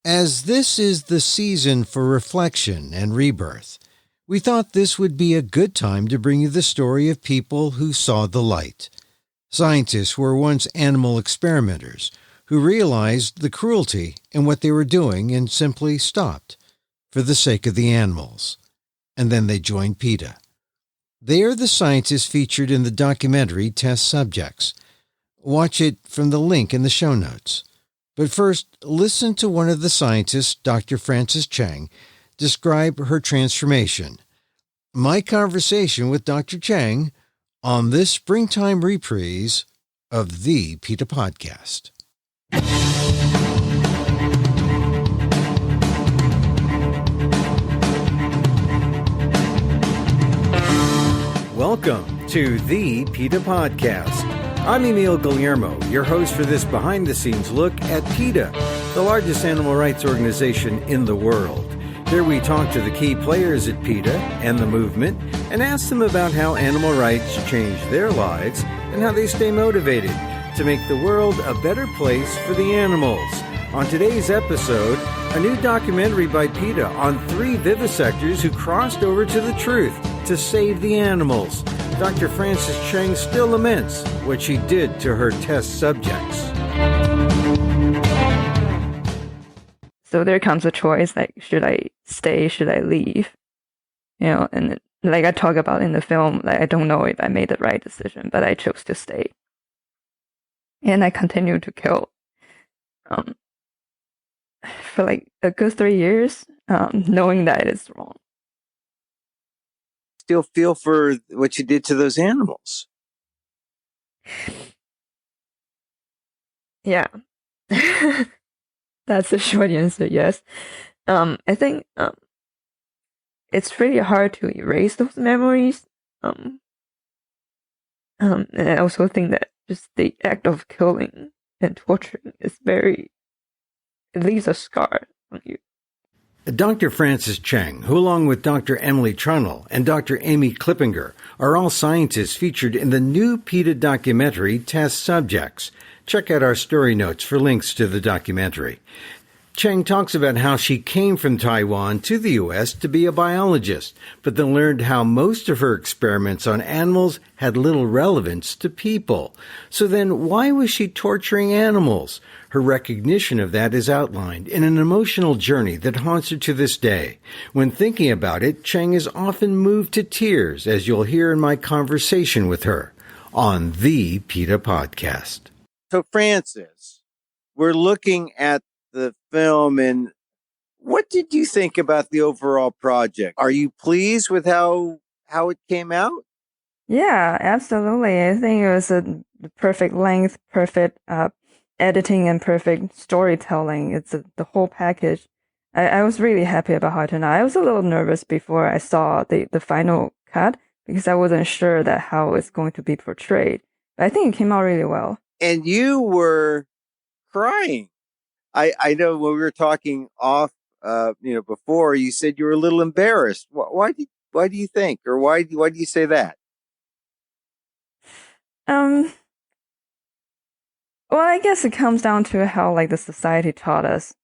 As this is the season for reflection and rebirth, we thought this would be a good time to bring you the story of people who saw the light. Scientists who were once animal experimenters who realized the cruelty in what they were doing and simply stopped for the sake of the animals. And then they joined PETA. They are the scientists featured in the documentary Test Subjects. Watch it from the link in the show notes. But first, listen to one of the scientists, Dr. Frances Cheng, describe her transformation. My conversation with Dr. Cheng on this springtime reprise of the PETA podcast. Welcome to the PETA podcast. I'm Emil Guillermo, your host for this behind-the-scenes look at PETA, the largest animal rights organization in the world. Here we talk to the key players at PETA and the movement and ask them about how animal rights change their lives and how they stay motivated to make the world a better place for the animals. On today's episode, a new documentary by PETA on 3 vivisectors who crossed over to the truth to save the animals. Dr. Frances Cheng still laments what she did to her test subjects. So there comes a choice, like, should I stay, should I leave? And like I talk about in the film, like, I don't know if I made the right decision, but I chose to stay. And I continued to kill for like a good 3 years, knowing that it's wrong. Still feel for what you did to those animals. Yeah. That's the short answer, yes. I think it's really hard to erase those memories. And I also think that just the act of killing and torturing is it leaves a scar on you. Dr. Frances Cheng, who along with Dr. Emily Trunnell and Dr. Amy Klippinger are all scientists featured in the new PETA documentary Test Subjects. Check out our story notes for links to the documentary. Cheng talks about how she came from Taiwan to the U.S. to be a biologist, but then learned how most of her experiments on animals had little relevance to people. So then why was she torturing animals? Her recognition of that is outlined in an emotional journey that haunts her to this day. When thinking about it, Cheng is often moved to tears, as you'll hear in my conversation with her on the PETA podcast. So, Frances, we're looking at the film, and what did you think about the overall project? Are you pleased with how it came out? Yeah, absolutely. I think it was the perfect length, perfect editing, and perfect storytelling. It's the whole package. I was really happy about how it turned out. I was a little nervous before I saw the final cut because I wasn't sure that how it's going to be portrayed. But I think it came out really well. And you were crying. I know when we were talking off, before, you said you were a little embarrassed. Why do you think, or why do you say that? Well, I guess it comes down to how like the society taught us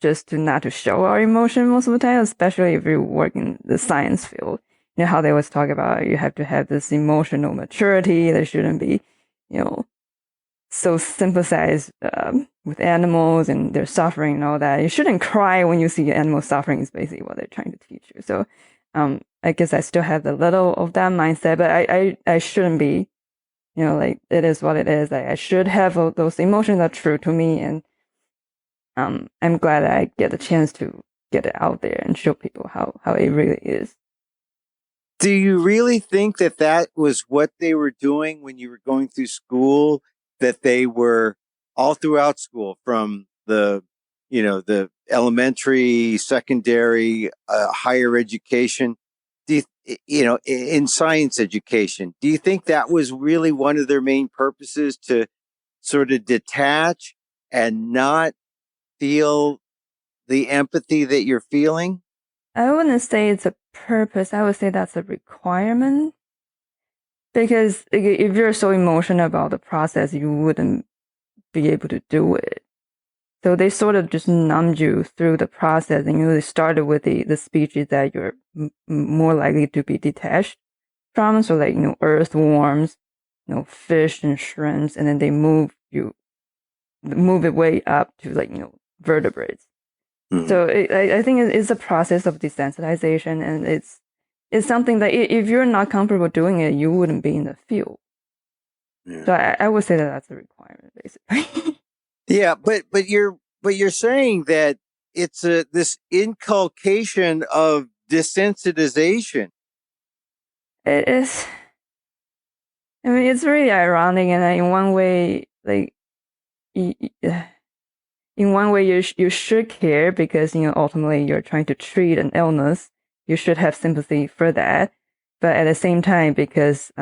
just not to show our emotion most of the time, especially if you work in the science field. You know how they always talk about you have to have this emotional maturity. There shouldn't be, so sympathize with animals and their suffering and all that. You shouldn't cry when you see animal suffering is basically what they're trying to teach you. So I guess I still have a little of that mindset, but I shouldn't be, like it is what it is. I should have those emotions that are true to me, and I'm glad that I get the chance to get it out there and show people how it really is. Do you really think that was what they were doing when you were going through school? That they were all throughout school, from the elementary, secondary, higher education, in science education, do you think that was really one of their main purposes, to sort of detach and not feel the empathy that you're feeling? I wouldn't say it's a purpose. I would say that's a requirement. Because if you're so emotional about the process, you wouldn't be able to do it. So they sort of just numbed you through the process, and they started with the species that you're more likely to be detached from. So like, earthworms, fish and shrimps, and then they move it way up to like, vertebrates. Mhm. So I think it's a process of desensitization, and it's something that if you're not comfortable doing it, you wouldn't be in the field. Yeah. So I would say that that's a requirement, basically. Yeah, but you're saying that it's this inculcation of desensitization. It is. I mean, it's really ironic, and in one way, like, in one way, you should care because ultimately you're trying to treat an illness. You should have sympathy for that, but at the same time, because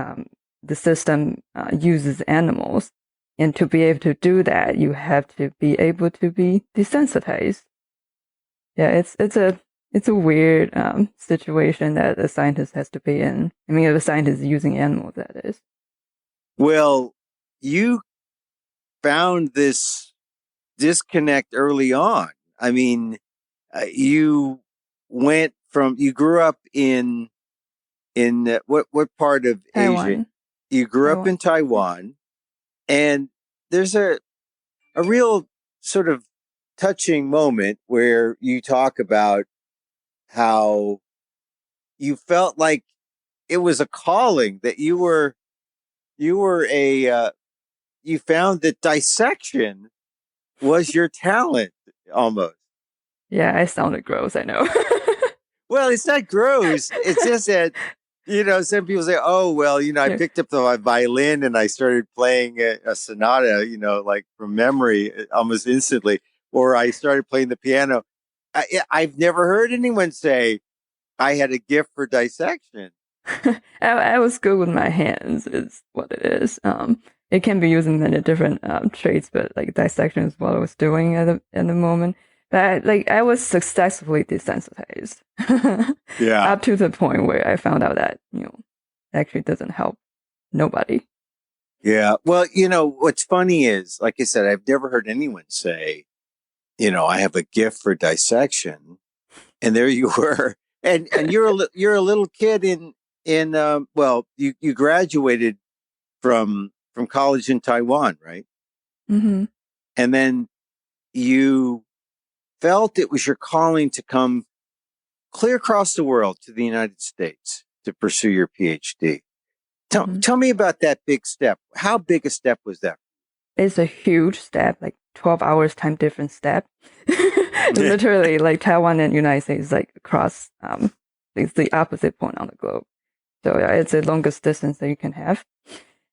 the system uses animals, and to be able to do that, you have to be able to be desensitized. Yeah, it's a weird situation that a scientist has to be in. I mean, if a scientist is using animals, that is. Well, you found this disconnect early on. I mean, you grew up in what part of Asia? Taiwan. You grew up in Taiwan, and there's a real sort of touching moment where you talk about how you felt like it was a calling, that you found that dissection was your talent almost. Yeah, I sounded gross, I know. Well, it's not gross. It's just that, some people say, oh, well, I picked up the violin and I started playing a sonata, like from memory almost instantly, or I started playing the piano. I've never heard anyone say I had a gift for dissection. I was good with my hands, is what it is. It can be used in many different traits, but like dissection is what I was doing at the moment. But I was successfully desensitized. Yeah. Up to the point where I found out that actually doesn't help nobody. Yeah. Well, what's funny is, like I said, I've never heard anyone say, I have a gift for dissection, and there you were, and you're a little kid well, you graduated from college in Taiwan, right? Mm-hmm. And then you felt it was your calling to come clear across the world to the United States to pursue your PhD. Tell me about that big step. How big a step was that? It's a huge step, like 12 hours time difference step. Literally, like Taiwan and United States, like across, it's the opposite point on the globe. So yeah, it's the longest distance that you can have.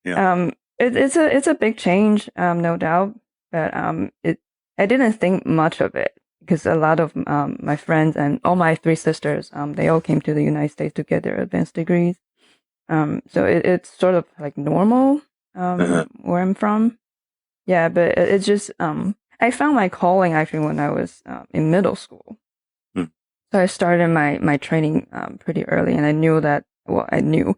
Yeah. It's a big change, no doubt. But I didn't think much of it because a lot of my friends and all my three sisters, they all came to the United States to get their advanced degrees. So it's sort of like normal where I'm from. Yeah, but it's just I found my calling actually when I was in middle school. So I started my training pretty early, and I knew that. Well, I knew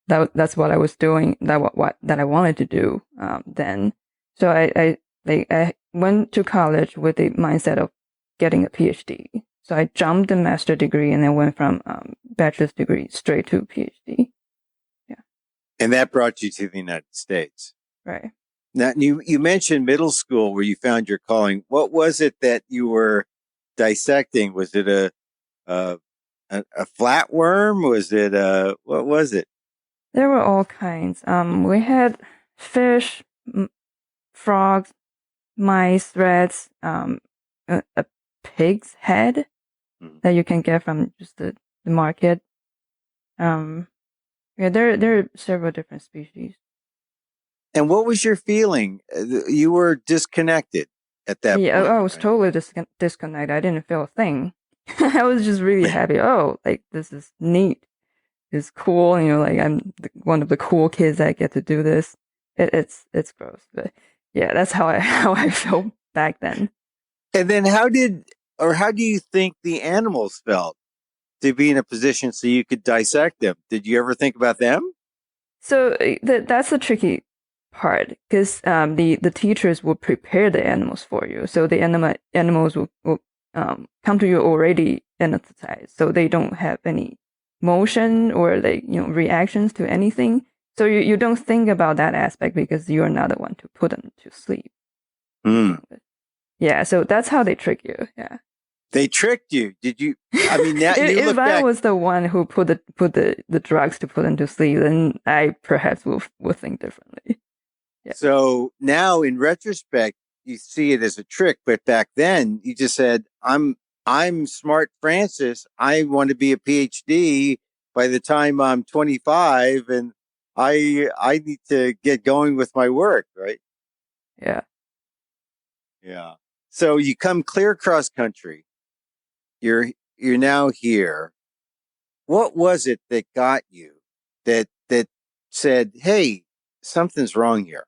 that's what I was doing. That I wanted to do then. So I went to college with the mindset of getting a PhD. So I jumped the master degree and then went from bachelor's degree straight to PhD. Yeah. And that brought you to the United States. Right. Now, you mentioned middle school where you found your calling. What was it that you were dissecting? Was it a flatworm? Was it what was it? There were all kinds. We had fish, frogs, mice, rats, a pig's head that you can get from just the market. Yeah, there are several different species. And what was your feeling? You were disconnected at that point. I was right? totally disconnected. I didn't feel a thing. I was just really happy. Oh, like this is neat. It's cool. Like I'm one of the cool kids that get to do this. It's gross, but yeah, that's how I felt back then. And then how do you think the animals felt to be in a position so you could dissect them? Did you ever think about them? So that's the tricky part because the teachers will prepare the animals for you, so the animals will come to you already anesthetized, so they don't have any motion or like reactions to anything. So you don't think about that aspect because you're not the one to put them to sleep. Yeah, so that's how they trick you. Yeah. They tricked you. Did you? I mean, now you look if I back. was the one who put the drugs to put them to sleep, then I perhaps will think differently. Yeah. So now, in retrospect, you see it as a trick. But back then, you just said, "I'm smart, Francis. I want to be a PhD by the time I'm 25, and I need to get going with my work." Right? Yeah. Yeah. So you come clear across country. You're now here. What was it that got you that said, "Hey, something's wrong here"?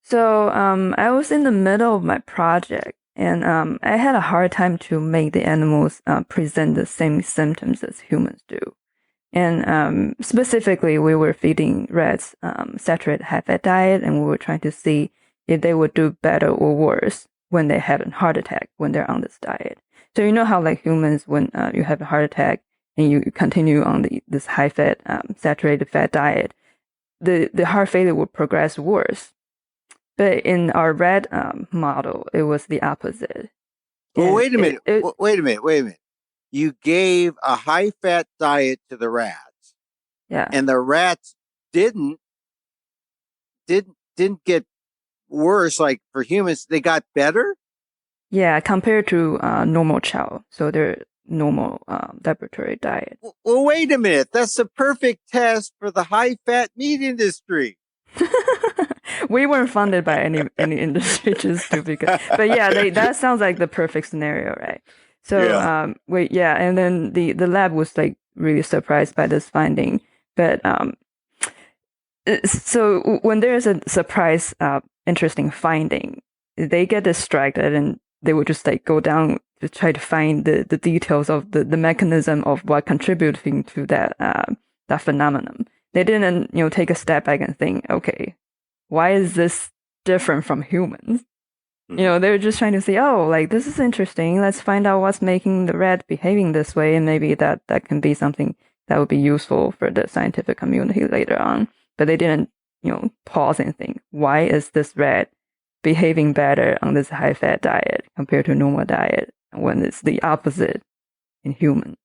So I was in the middle of my project, and I had a hard time to make the animals present the same symptoms as humans do. And specifically, we were feeding rats saturated high-fat diet, and we were trying to see if they would do better or worse when they had a heart attack when they're on this diet. So you know how like humans, when you have a heart attack and you continue on this high-fat saturated fat diet, the heart failure will progress worse. But in our rat model, it was the opposite. Well, wait a minute. Wait a minute. You gave a high-fat diet to the rats. Yeah. And the rats didn't get worse like for humans. They got better? Yeah, compared to normal chow. So they're normal laboratory diet. Well, wait a minute. That's the perfect test for the high-fat meat industry. We weren't funded by any industry, just to be good. But yeah, that sounds like the perfect scenario, right? So and then the lab was like really surprised by this finding. But so when there's a surprise interesting finding, they get distracted and they would just like go down to try to find the details of the mechanism of what contributing to that phenomenon. They didn't take a step back and think, okay, why is this different from humans? They're just trying to say, oh, like this is interesting. Let's find out what's making the rat behaving this way, and maybe that can be something that would be useful for the scientific community later on. But they didn't, pause and think, why is this rat behaving better on this high-fat diet compared to normal diet when it's the opposite in human?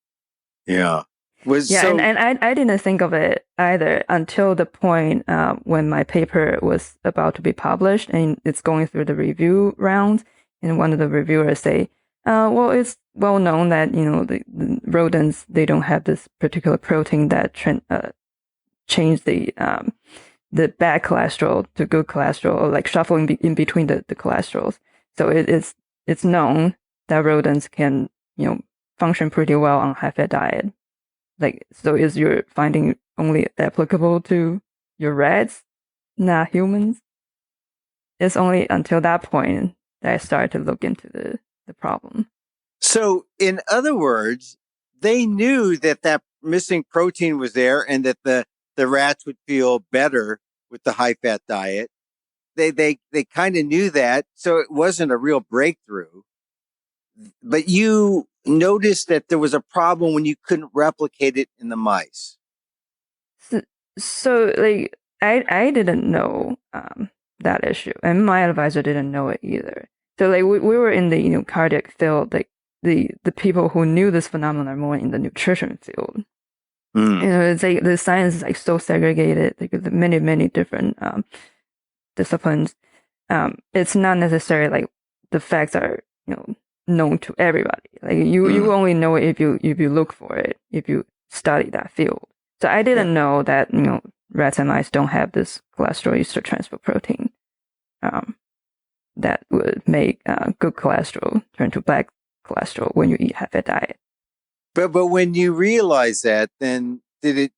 Yeah. And I didn't think of it either until the point when my paper was about to be published and it's going through the review round, and one of the reviewers say, well, it's well known that the rodents, they don't have this particular protein that change the bad cholesterol to good cholesterol, or like shuffling in between the cholesterols. So it's known that rodents can function pretty well on high-fat diet. Like, so is your finding only applicable to your rats, not humans? It's only until that point that I started to look into the problem. So, in other words, they knew that missing protein was there and that the rats would feel better with the high-fat diet. They kind of knew that, so it wasn't a real breakthrough. But you noticed that there was a problem when you couldn't replicate it in the mice. So like, I didn't know that issue, and my advisor didn't know it either. So like, we were in the cardiac field. Like the people who knew this phenomenon are more in the nutrition field. It's like the science is like so segregated. Like the many different disciplines. It's not necessarily like the facts are known to everybody. Like you only know it if you look for it, if you study that field. So I didn't know that rats and mice don't have this cholesterol ester transfer protein that would make good cholesterol turn to bad cholesterol when you eat high-fat diet. But when you realize that, then did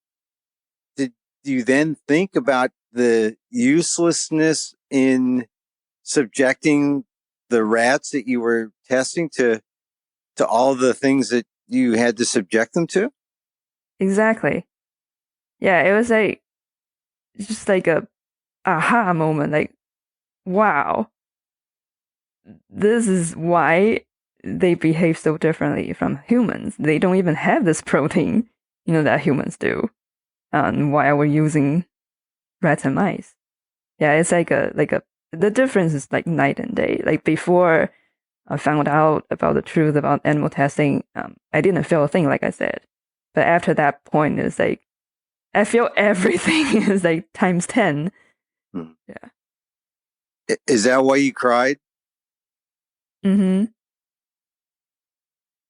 you then think about the uselessness in subjecting the rats that you were testing to all the things that you had to subject them to? Exactly. Yeah, it was like just like a aha moment, like, wow, this is why they behave so differently from humans. They don't even have this protein, that humans do. And why we're using rats and mice. Yeah, it's like the difference is like night and day. Like before I found out about the truth about animal testing, I didn't feel a thing, like I said. But after that point, it's like, I feel everything is like times 10. Yeah. Is that why you cried? Mm-hmm.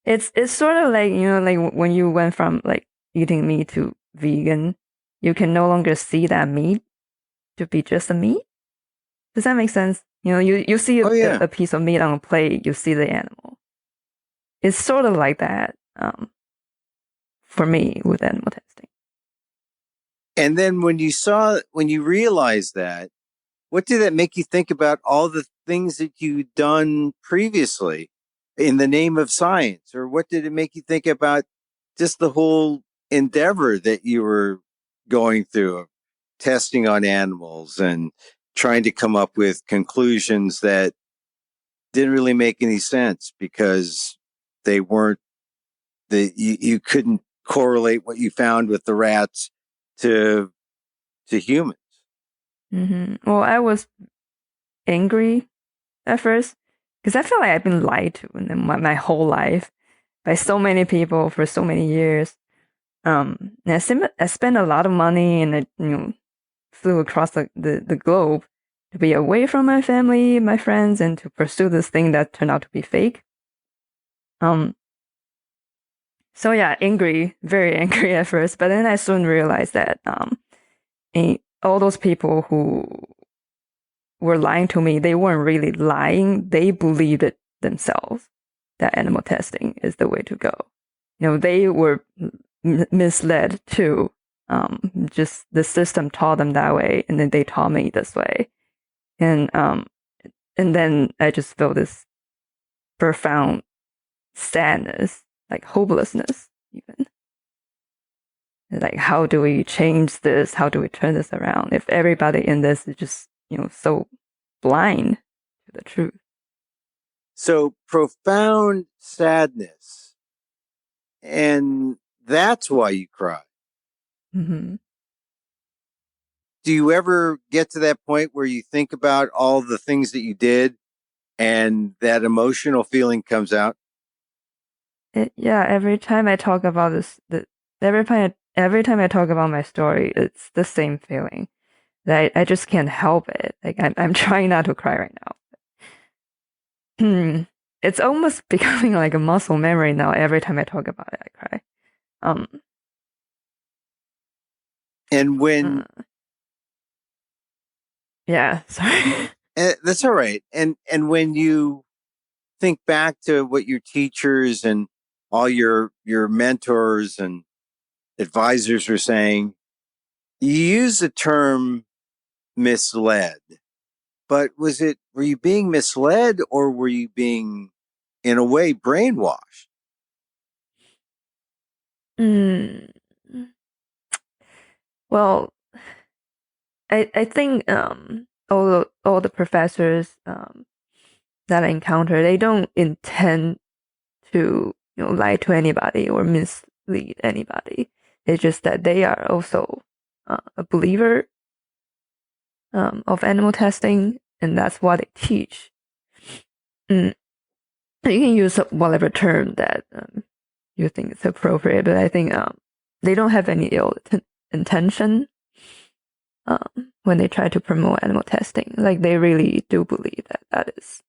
It's sort of like, like when you went from like eating meat to vegan, you can no longer see that meat to be just a meat. Does that make sense? You see a piece of meat on a plate, you see the animal. It's sort of like that for me with animal testing. And then when you realized that, what did that make you think about all the things that you'd done previously in the name of science? Or what did it make you think about just the whole endeavor that you were going through, testing on animals and trying to come up with conclusions that didn't really make any sense because they weren't you couldn't correlate what you found with the rats to humans. Mm-hmm. Well, I was angry at first because I feel like I've been lied to in my whole life by so many people for so many years. And I spent a lot of money and I flew across the globe to be away from my family, my friends, and to pursue this thing that turned out to be fake. So yeah, angry, very angry at first, but then I soon realized that all those people who were lying to me, they weren't really lying. They believed it themselves that animal testing is the way to go. They were misled too. Just the system taught them that way, and then they taught me this way. And then I just felt this profound sadness, like hopelessness, even. Like, how do we change this? How do we turn this around? If everybody in this is just, so blind to the truth. So profound sadness. And that's why you cry. Mm-hmm. Do you ever get to that point where you think about all the things that you did and that emotional feeling comes out? Yeah, every time I talk about every time I talk about my story, it's the same feeling. That I just can't help it. Like I'm trying not to cry right now. It's almost becoming like a muscle memory now. Every time I talk about it, I cry. And when yeah, sorry. That's all right. And when you think back to what your teachers and all your mentors and advisors were saying, you use the term misled, but were you being misled or were you being, in a way, brainwashed? Well, I think all the professors that I encounter, they don't intend to lie to anybody or mislead anybody. It's just that they are also a believer of animal testing, and that's what they teach. You can use whatever term that you think is appropriate, but I think they don't have any ill intention when they try to promote animal testing. Like, they really do believe that is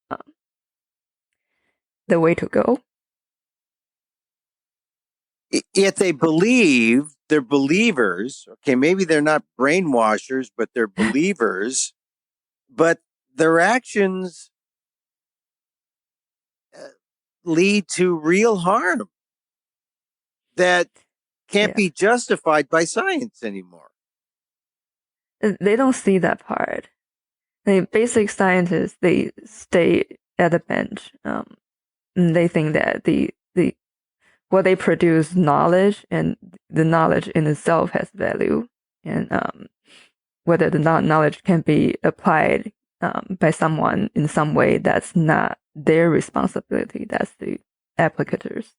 the way to go. Yet they believe, they're believers. Okay, maybe they're not brainwashers, but they're believers. But their actions lead to real harm that can't be justified by science anymore. They don't see that part. The basic scientists, they stay at the bench. And they think that what they produce knowledge, and the knowledge in itself has value. And whether the knowledge can be applied by someone in some way that's not their responsibility. That's the applicator's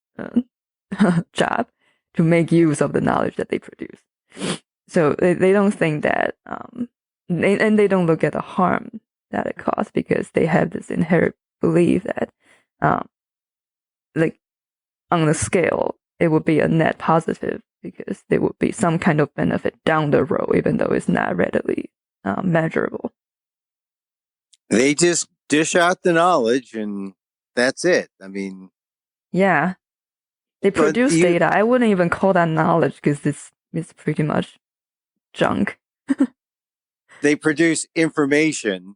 job to make use of the knowledge that they produce. So they don't think that, and they don't look at the harm that it causes, because they have this inherent belief that, like, on the scale, it would be a net positive, because there would be some kind of benefit down the road, even though it's not readily measurable. They just dish out the knowledge and that's it. I mean, yeah, they produce data. I wouldn't even call that knowledge, because it's pretty much junk. They produce information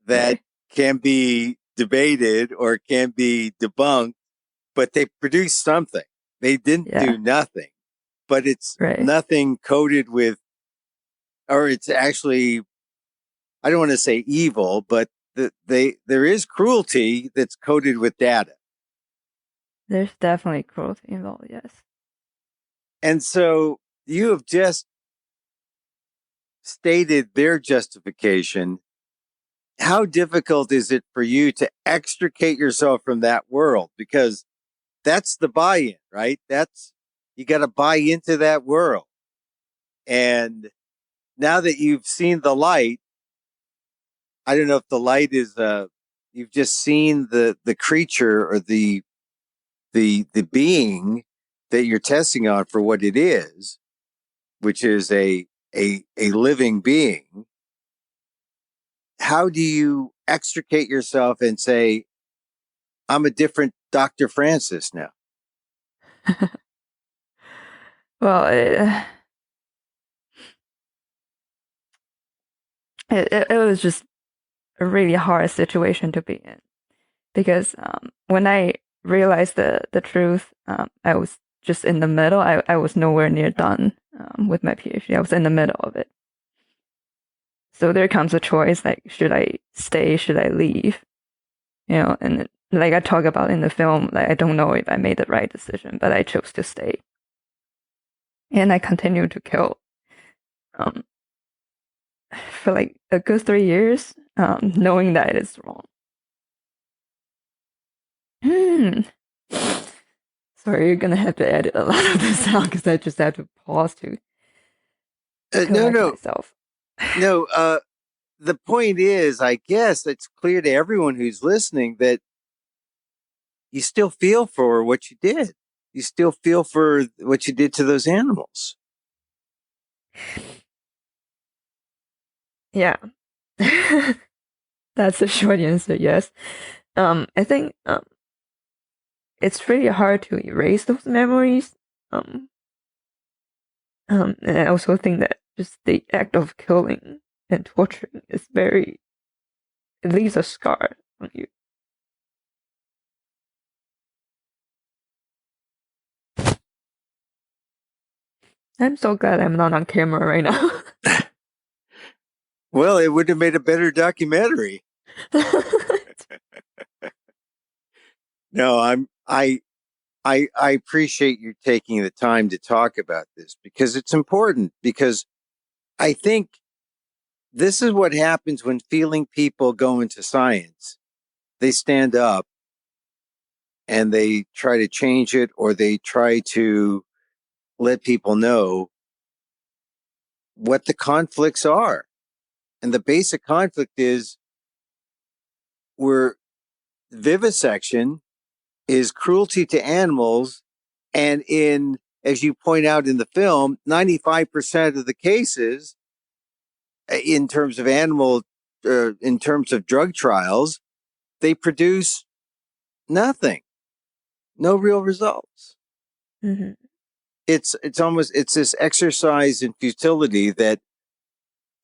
that can be debated or can be debunked, but they produce something. They didn't do nothing, but it's nothing coated with, or it's actually, I don't want to say evil, but there is cruelty that's coated with data. There's definitely cruelty involved, yes. And so you have just stated their justification. How difficult is it for you to extricate yourself from that world? Because that's the buy-in, right? You got to buy into that world. And now that you've seen the light, I don't know if the light is, you've just seen the creature or the being that you're testing on for what it is, which is a living being. How do you extricate yourself and say, I'm a different Dr. Francis now? Well, it was just a really hard situation to be in, because when I realized the truth, I was just in the middle. I was nowhere near done with my PhD. I was in the middle of it. So there comes a choice, like, should I stay? Should I leave? And like I talk about in the film, like, I don't know if I made the right decision, but I chose to stay. And I continued to kill for like a good 3 years, knowing that it is wrong. Sorry, you're gonna have to edit a lot of this out, because I just had to pause to collect myself. No, the point is, I guess it's clear to everyone who's listening that you still feel for what you did. You still feel for what you did to those animals. Yeah. That's a short answer, yes. I think it's really hard to erase those memories. And I also think that just the act of killing and torturing is it leaves a scar on you. I'm so glad I'm not on camera right now. Well, it would have made a better documentary. No, I appreciate you taking the time to talk about this, because it's important, because I think this is what happens when feeling people go into science. They stand up and they try to change it, or they try to let people know what the conflicts are. And the basic conflict is vivisection is cruelty to animals. And as you point out in the film, 95% of the cases, in terms of in terms of drug trials, they produce nothing, no real results. Mm-hmm. It's this exercise in futility that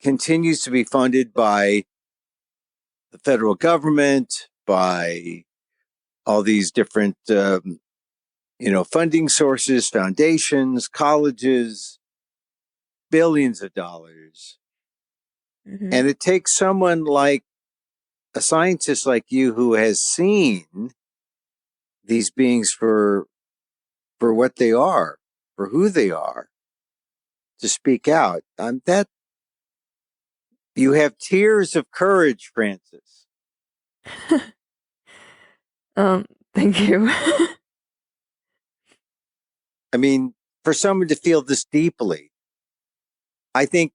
continues to be funded by the federal government, by all these different, funding sources, foundations, colleges, billions of dollars. Mm-hmm. And it takes someone like a scientist like you, who has seen these beings for what they are, for who they are, to speak out. You have tears of courage, Francis. Thank you. I mean, for someone to feel this deeply, I think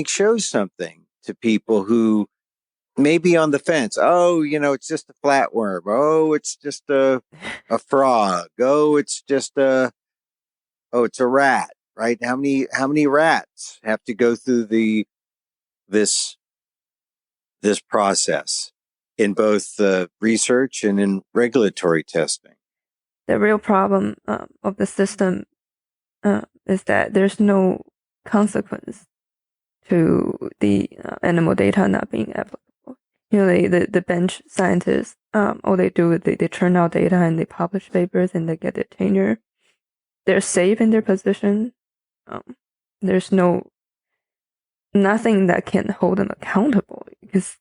shows something to people who may be on the fence. Oh, it's just a flatworm. Oh, it's just a frog. Oh, it's a rat, right? How many rats have to go through this process in both research and in regulatory testing? The real problem of the system is that there's no consequence to the animal data not being applicable. The bench scientists, all they do is they churn out data and they publish papers and they get their tenure. They're safe in their position. There's nothing that can hold them accountable because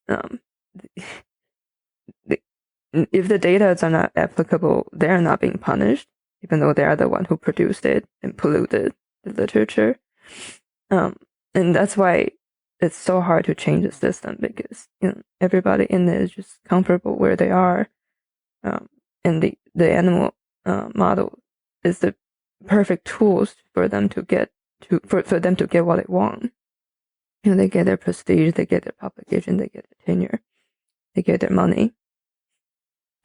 if the data are not applicable, they're not being punished, even though they are the one who produced it and polluted the literature. And that's why it's so hard to change the system because everybody in there is just comfortable where they are, and the animal model is the perfect tools for them to get for them to get what they want. They get their prestige, they get their publication, they get their tenure, they get their money.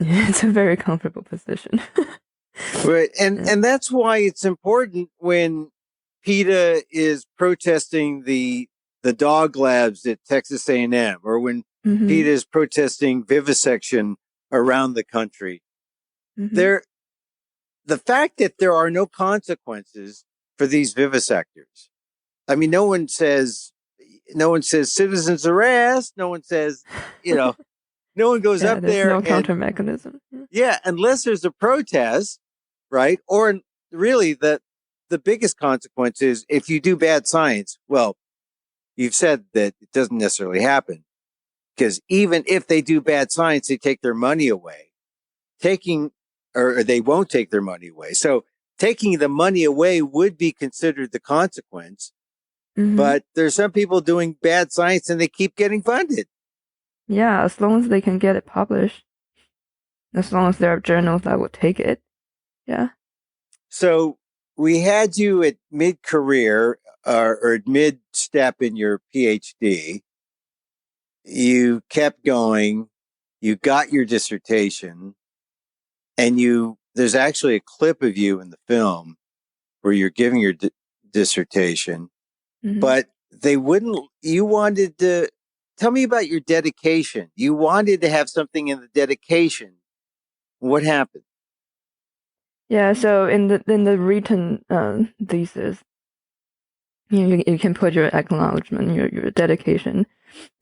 It's a very comfortable position. Right, and that's why it's important when PETA is protesting the dog labs at Texas A&M, or when PETA is protesting vivisection around the country. The fact that there are no consequences for these vivisectors. I mean, no one says citizens arrest. No one says, no one goes up there. No counter mechanism. Yeah, unless there's a protest, right? Or really, the biggest consequence is if you do bad science. Well, you've said that it doesn't necessarily happen because even if they do bad science, they take their money away. Or they won't take their money away. So taking the money away would be considered the consequence. But there's some people doing bad science and they keep getting funded. Yeah, as long as they can get it published. As long as there are journals that will take it. Yeah. So we had you at mid-career or mid-step in your PhD. You kept going. You got your dissertation. And there's actually a clip of you in the film where you're giving your dissertation. But you wanted to tell me about your dedication. You wanted to have something in the dedication. What happened? Yeah, so in the written thesis, you can put your acknowledgement, your dedication.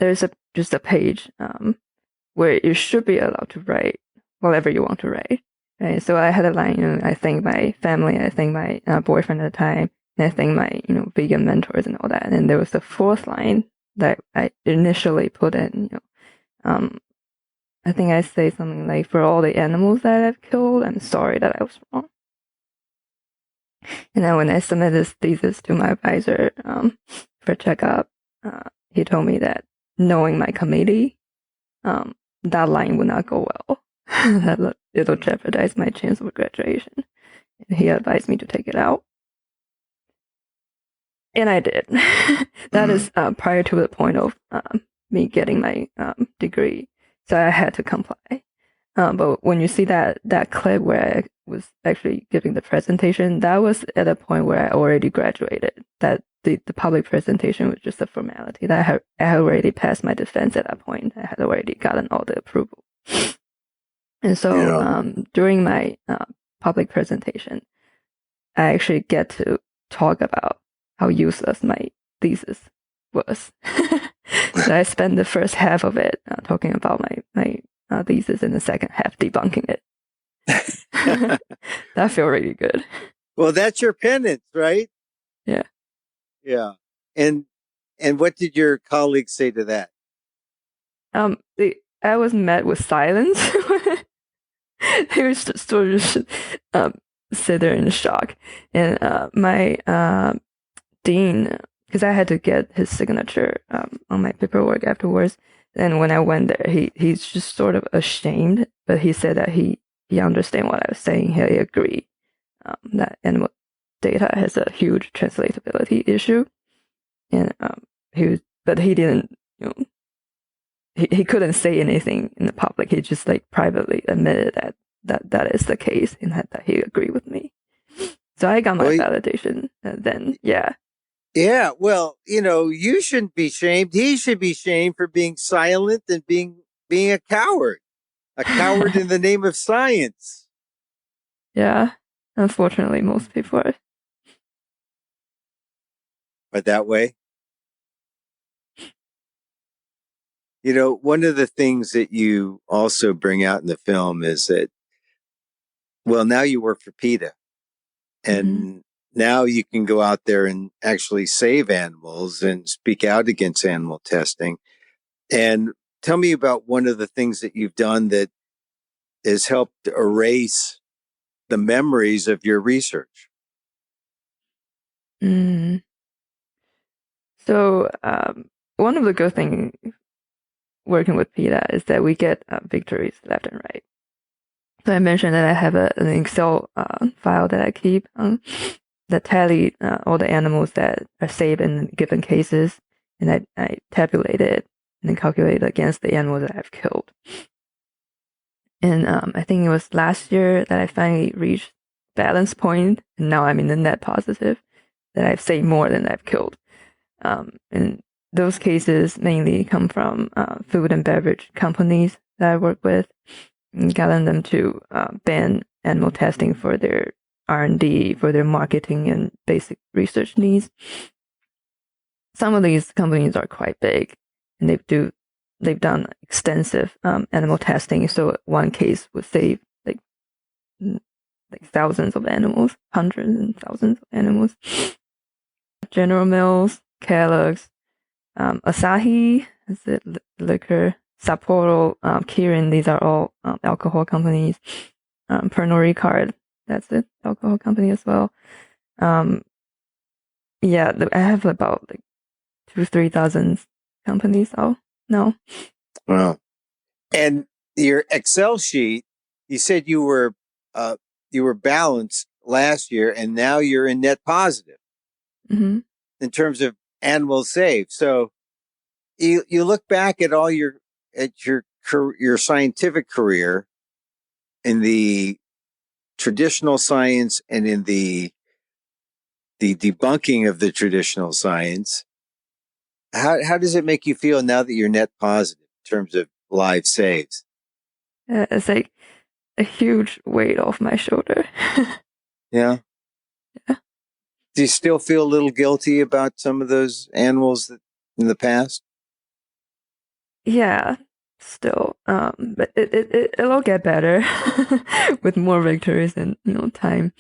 There's just a page where you should be allowed to write whatever you want to write. Right? So I had a line, I thank my family, I thank my boyfriend at the time, and I thank my vegan mentors and all that. And there was the fourth line that I initially put in. I think I say something like, "For all the animals that I've killed, I'm sorry that I was wrong." And then when I submitted this thesis to my advisor for checkup, he told me that knowing my committee, that line would not go well. That it'll jeopardize my chance of graduation. And he advised me to take it out. And I did. That is prior to the point of me getting my degree. So I had to comply. But when you see that clip where I was actually giving the presentation, that was at a point where I already graduated. That the public presentation was just a formality. That I had already passed my defense at that point. I had already gotten all the approval. And so during my public presentation, I actually get to talk about how useless my thesis was. So I spent the first half of it talking about my thesis, and the second half debunking it. That felt really good. Well, that's your penance, right? Yeah. Yeah. And what did your colleagues say to that? I was met with silence. They were sort of sit there in shock. And my dean because I had to get his signature on my paperwork afterwards. And when I went there, he's just sort of ashamed, but he said that he understand what I was saying. He agreed that animal data has a huge translatability issue, and but he didn't, he couldn't say anything in the public. He just like privately admitted that is the case, and that he agreed with me. So I got my validation then. Yeah. Yeah, well, you shouldn't be shamed. He should be shamed for being silent and being a coward in the name of science. Yeah, unfortunately, most people are. But that way, one of the things that you also bring out in the film is that, well, now you work for PETA, and now you can go out there and actually save animals and speak out against animal testing. And tell me about one of the things that you've done that has helped erase the memories of your research. So one of the good things working with PETA is that we get victories left and right. So I mentioned that I have an Excel file that I keep that tally all the animals that are saved in given cases, and I tabulate it and then calculate against the animals that I've killed. And I think it was last year that I finally reached balance point, and now I'm in the net positive, that I've saved more than I've killed. And those cases mainly come from food and beverage companies that I work with, and gotten them to ban animal testing for their R&D, for their marketing and basic research needs. Some of these companies are quite big, and they've done extensive animal testing. So one case would save like thousands of animals, hundreds and thousands of animals. General Mills, Kellogg's, Asahi, is it liquor? Sapporo, Kirin, these are all alcohol companies. Pernod Ricard, that's it, alcohol company as well. Yeah, I have about 2,000-3,000 companies. Oh no! Wow. And your Excel sheet, you said you were balanced last year, and now you're in net positive in terms of animals saved. So you look back at all your scientific career in the traditional science and in the debunking of the traditional science. How does it make you feel now that you're net positive in terms of lives saved? It's like a huge weight off my shoulder. Yeah. Yeah. Do you still feel a little guilty about some of those animals in the past? Yeah, still. But it'll get better with more victories and time.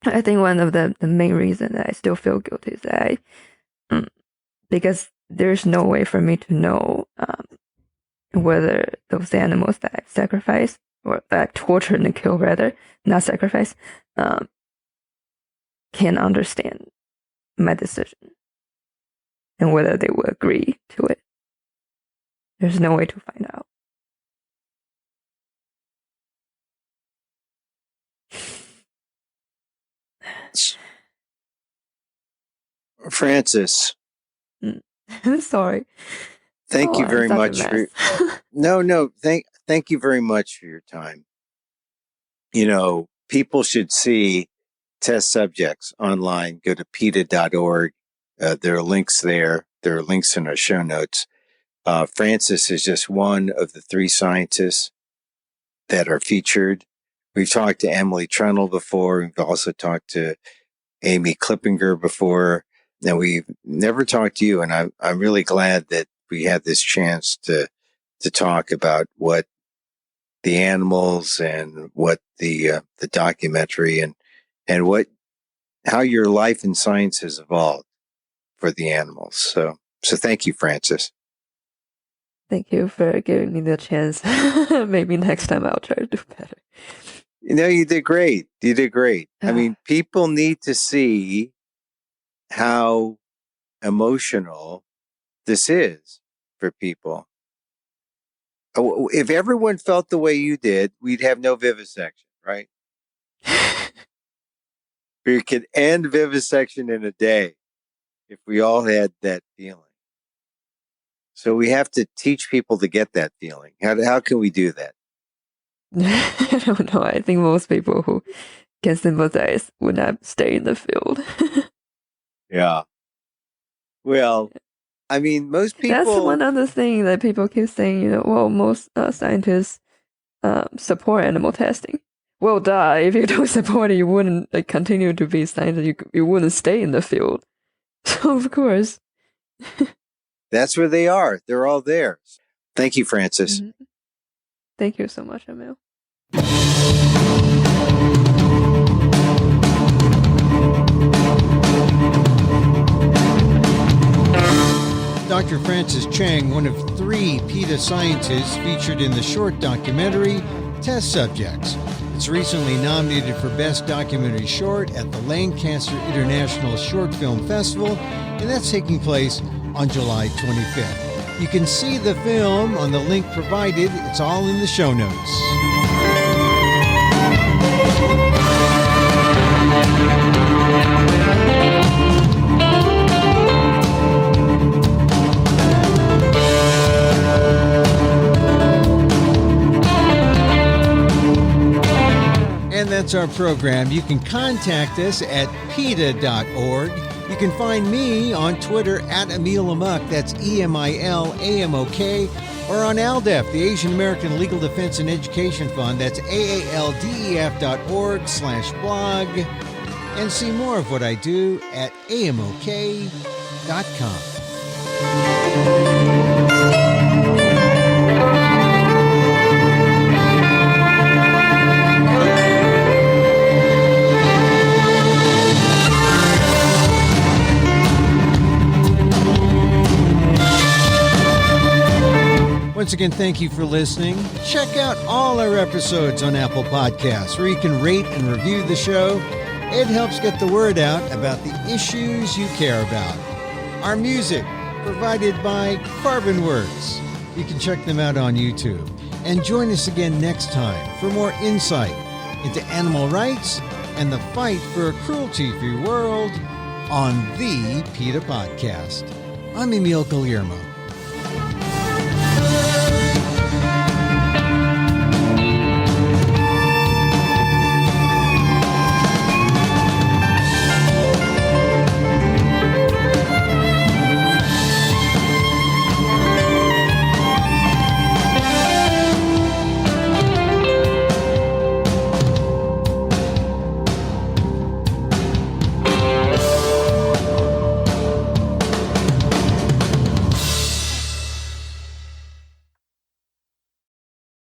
I think one of the main reasons that I still feel guilty is that because there's no way for me to know whether those animals that I've sacrificed or that I've tortured and killed, rather, not sacrificed, can understand my decision and whether they will agree to it. There's no way to find out. Francis. Sorry. Thank you very much for No, thank you very much for your time. People should see test subjects online. Go to PETA.org. There are links there. There are links in our show notes. Francis is just one of the 3 scientists that are featured. We've talked to Emily Trennell before. We've also talked to Amy Klippinger before. And we've never talked to you. And I'm really glad that we had this chance to talk about what the animals and what the documentary and how your life in science has evolved for the animals. So thank you, Francis. Thank you for giving me the chance. Maybe next time I'll try to do better. You did great. I mean, people need to see how emotional this is for people. If everyone felt the way you did, we'd have no vivisection, right? We could end vivisection in a day if we all had that feeling. So we have to teach people to get that feeling. How can we do that? I don't know. I think most people who can sympathize would not stay in the field. Yeah. Well, I mean, most people. That's one other thing that people keep saying, well, most scientists support animal testing. Well, duh, if you don't support it, you wouldn't continue to be a scientist. You wouldn't stay in the field. So, of course. That's where they are. They're all there. Thank you, Frances. Mm-hmm. Thank you so much, Emil. Dr. Frances Cheng, one of 3 PETA scientists featured in the short documentary Test Subjects. It's recently nominated for Best Documentary Short at the Lancaster International Short Film Festival, and that's taking place on July 25th. You can see the film on the link provided. It's all in the show notes. And that's our program. You can contact us at PETA.org. You can find me on Twitter at Emil Amok, that's EMILAMOK, or on ALDEF, the Asian American Legal Defense and Education Fund, that's AALDEF.org/blog, and see more of what I do at AMOK.com. Once again, thank you for listening. Check out all our episodes on Apple Podcasts, where you can rate and review the show. It helps get the word out about the issues you care about. Our music, provided by Carbon Works. You can check them out on YouTube. And join us again next time for more insight into animal rights and the fight for a cruelty-free world on the PETA Podcast. I'm Emil Guillermo.